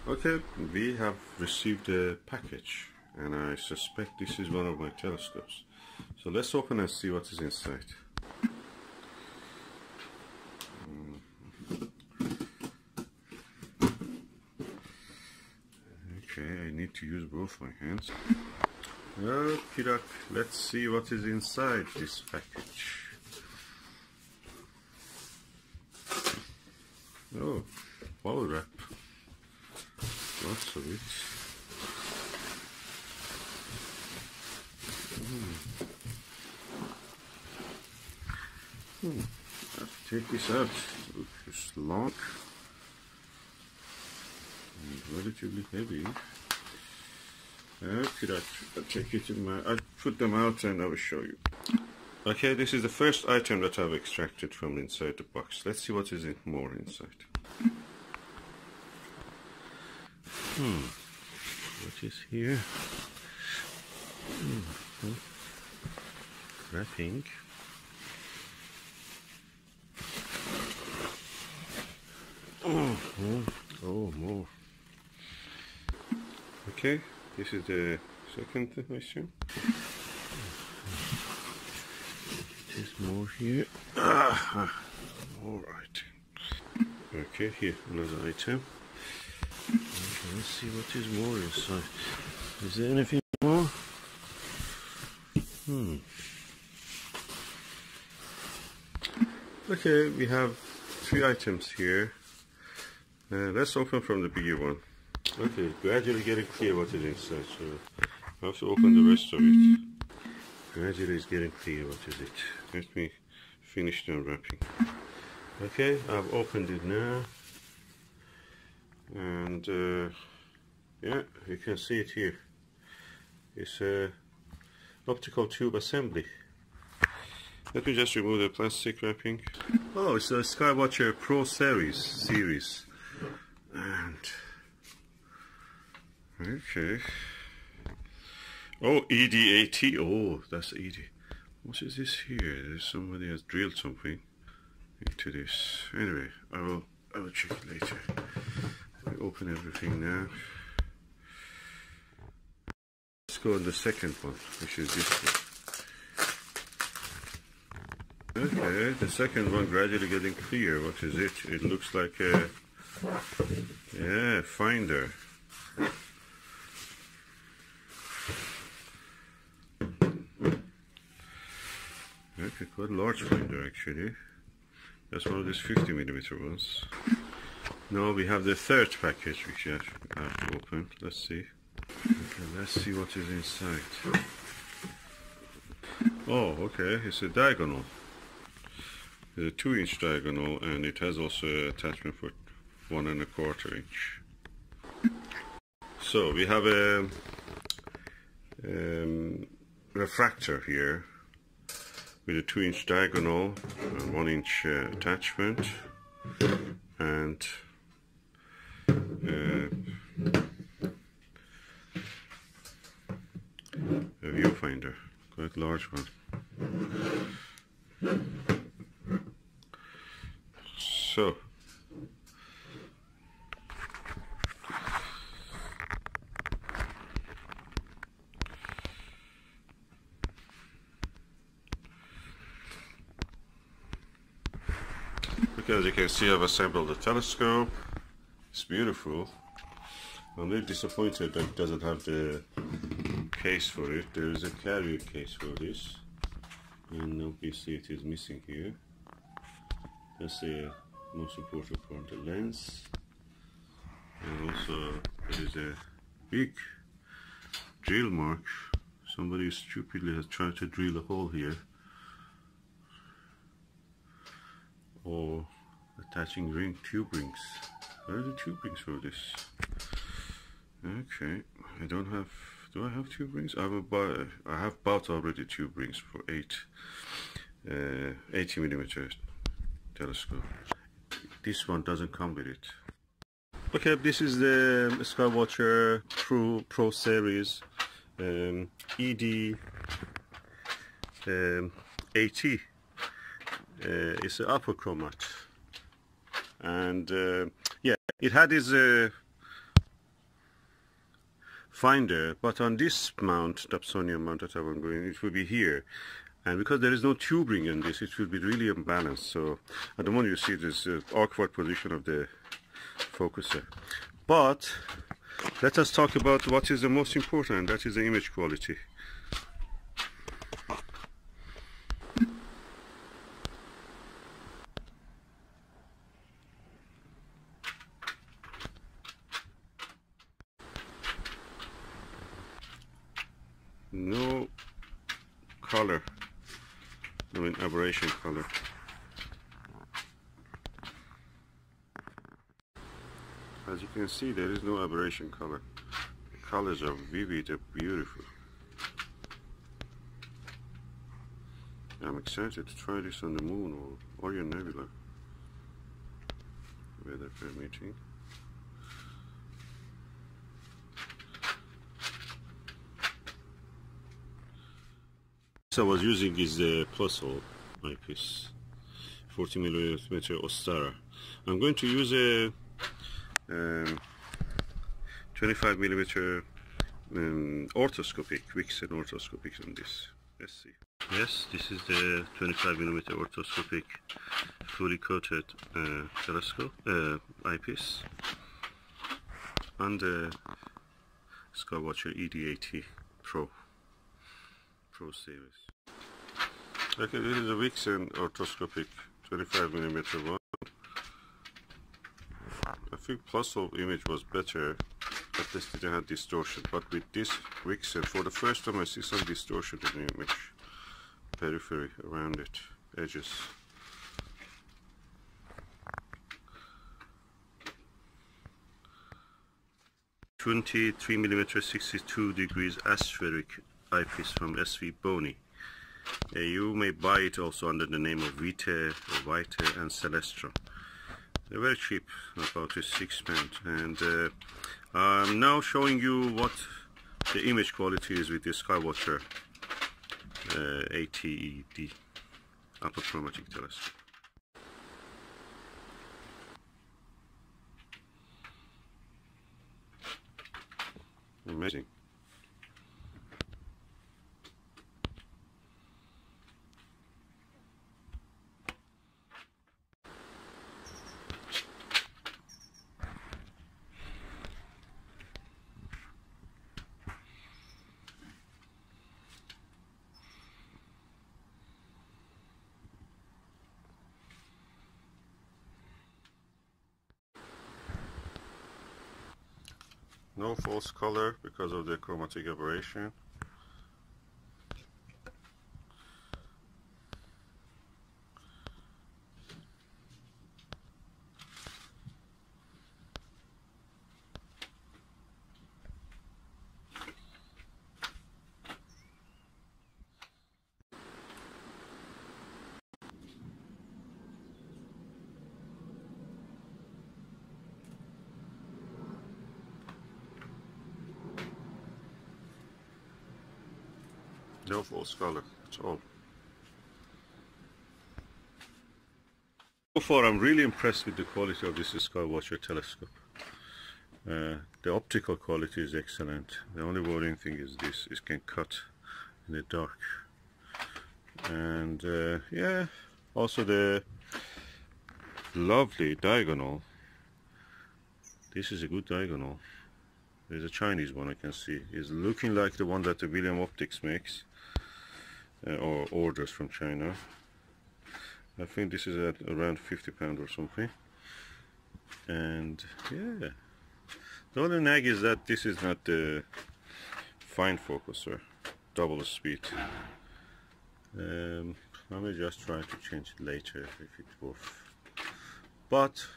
Okay, we have received a package, and I suspect this is one of my telescopes. So let's open and see what is inside. Okay, I need to use both my hands. Okay, let's see what is inside this package. Oh, bubble wrap. Lots of it. Let's take this out. It's long and relatively heavy. Okay, I'll take it in my. I'll put them out and I will show you. Okay, this is the first item that I've extracted from inside the box. Let's see what is more inside. What is here? Wrapping. Oh, more. Okay, this is the second item. There's more here. More items. Okay, here another item. Okay, let's see what is more inside. Is there anything more? Okay, we have 3 items here. Let's open from the bigger one. Okay, gradually getting clear what is inside, so I have to open the rest of it. Gradually it's getting clear what is it. Let me finish the unwrapping. Okay, I've opened it now. And yeah, you can see it here. It's a optical tube assembly. Let me just remove the plastic wrapping. Oh, it's a Skywatcher Pro series. And okay. Oh, ED80. Oh, that's ED. What is this here? Somebody has drilled something into this. Anyway, I will check it later. Let me open everything now. Let's go on the second one, which is this one. Okay, the second one gradually getting clear. What is it? It looks like a finder. Okay, quite a large finder actually. That's one of these 50mm ones. Now we have the third package which I have to open. Let's see. Okay, let's see what is inside. Oh, okay, it's a diagonal. It's a 2-inch diagonal, and it has also an attachment for 1 1/4 inch. So we have a refractor here with a 2-inch diagonal, and 1-inch attachment, and a viewfinder, quite large one. So as you can see, I've assembled the telescope. It's beautiful. I'm a little disappointed that it doesn't have the case for it. There is a carrier case for this, and obviously it is missing here. That's the most important part, the lens. And also there is a big drill mark. Somebody stupidly has tried to drill a hole here. Or attaching tube rings. Where are the tube rings for this? Okay, I don't have. Do I have tube rings? I have bought already tube rings for 80mm telescope. This one doesn't come with it. Okay, this is the Skywatcher Pro series ED80. It's an Apochromatic, and yeah, it had this finder, but on this mount, the Epsonium mount that I'm going, it will be here. And because there is no tubing in this, it will be really unbalanced. So at the moment you see this awkward position of the focuser. But let us talk about what is the most important, and that is the image quality. No color, I mean aberration color. As you can see, there is no aberration color. The colors are vivid and beautiful. I'm excited to try this on the moon or Orion Nebula, weather permitting. I was using is the plus hole eyepiece, 40mm Ostara. I'm going to use a 25mm orthoscopic, Vixen orthoscopic on this. Let's see. Yes, this is the 25mm orthoscopic fully coated telescope eyepiece on the Skywatcher ED80 Pro series. Okay, this is a Vixen orthoscopic 25mm one. I think plus hole image was better, at least it didn't have distortion, but with this Vixen, for the first time I see some distortion in the image, periphery around it, edges. (23mm 62 degrees aspheric eyepiece from SV Boni. You may buy it also under the name of Vite and Celestron. They're very cheap, about £6, and I'm now showing you what the image quality is with the Skywatcher 80 Apochromatic telescope. Amazing. No false color because of the chromatic aberration. No false color at all. So far I'm really impressed with the quality of this Skywatcher telescope. The optical quality is excellent. The only worrying thing is this, it can cut in the dark. And yeah, also the lovely diagonal. This is a good diagonal. There's a Chinese one I can see. It's looking like the one that the William Optics makes. Or orders from China. I think this is at around £50 or something. And yeah, the only nag is that this is not the fine focuser, double speed. I may just try to change it later if it works. But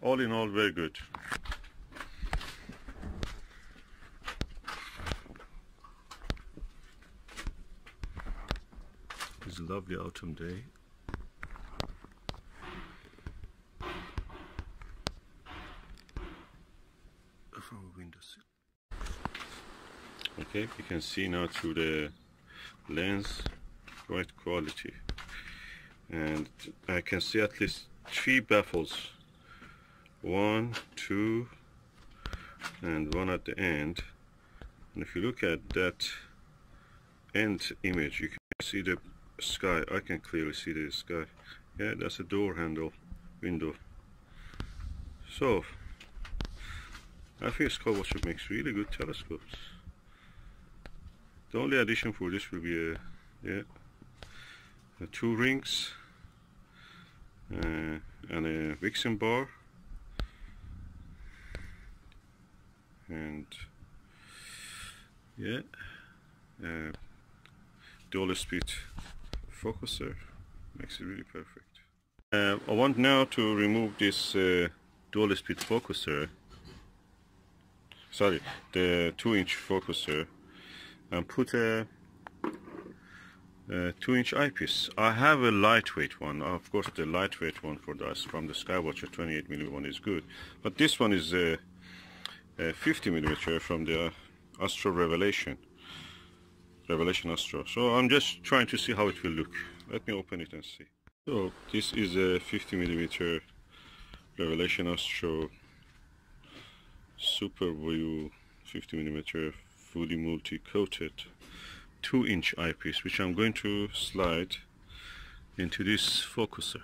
all in all, very good. It's a lovely autumn day. From a windowsill. Okay, you can see now through the lens, great quality. And I can see at least 3 baffles. 1, 2, and one at the end. And if you look at that end image, you can see the sky. I can clearly see the sky. Yeah, that's a door handle, window. So I think Skywatcher makes really good telescopes. The only addition for this will be two rings and a Vixen bar, and dual speed focuser makes it really perfect. I want now to remove this dual speed focuser, sorry, the 2-inch focuser, and put a 2-inch eyepiece. I have a lightweight one. Of course, the lightweight one from the Skywatcher 28mm one is good, but this one is a 50mm from the Astro Revelation Astro. So I'm just trying to see how it will look. Let me open it and see. So this is a 50mm Revelation Astro Super View 50mm fully multi-coated 2-inch eyepiece, which I'm going to slide into this focuser.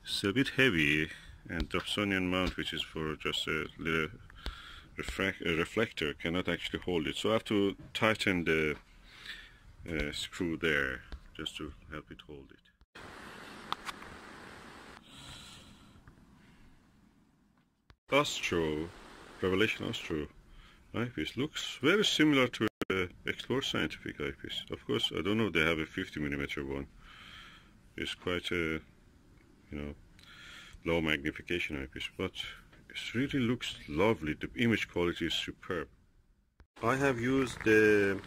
It's a bit heavy, and Dobsonian mount, which is for just a little reflector, cannot actually hold it. So I have to tighten the screw there just to help it hold it. Astro, Revelation Astro eyepiece looks very similar to the Explore Scientific eyepiece. Of course, I don't know if they have a 50mm one. It's quite a, low magnification eyepiece, but it really looks lovely. The image quality is superb. I have used the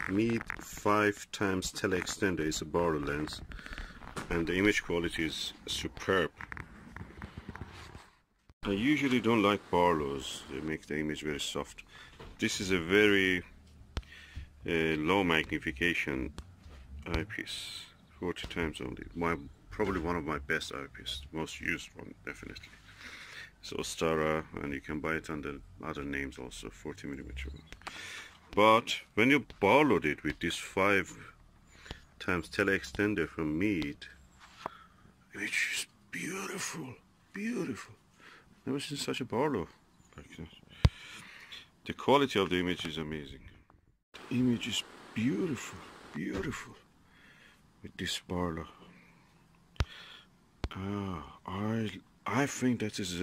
Meade 5x tele-extender. It's a Barlow lens, and the image quality is superb. I usually don't like Barlows. They make the image very soft. This is a very low magnification eyepiece, 40x only. Probably one of my best eyepieces, most used one, definitely. So Ostara, and you can buy it under other names also, 40mm. But when you Barlowed it with this 5x tele-extender from Meade, which is beautiful, beautiful. Never seen such a Barlow like that. The quality of the image is amazing. The image is beautiful, beautiful with this Barlow. I think this is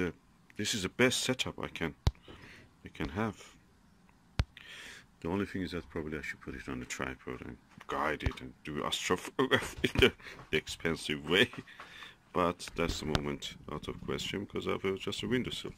the best setup I can have. The only thing is that probably I should put it on a tripod and guide it and do astrophotography in the expensive way. But that's the moment out of question because I have just a windowsill.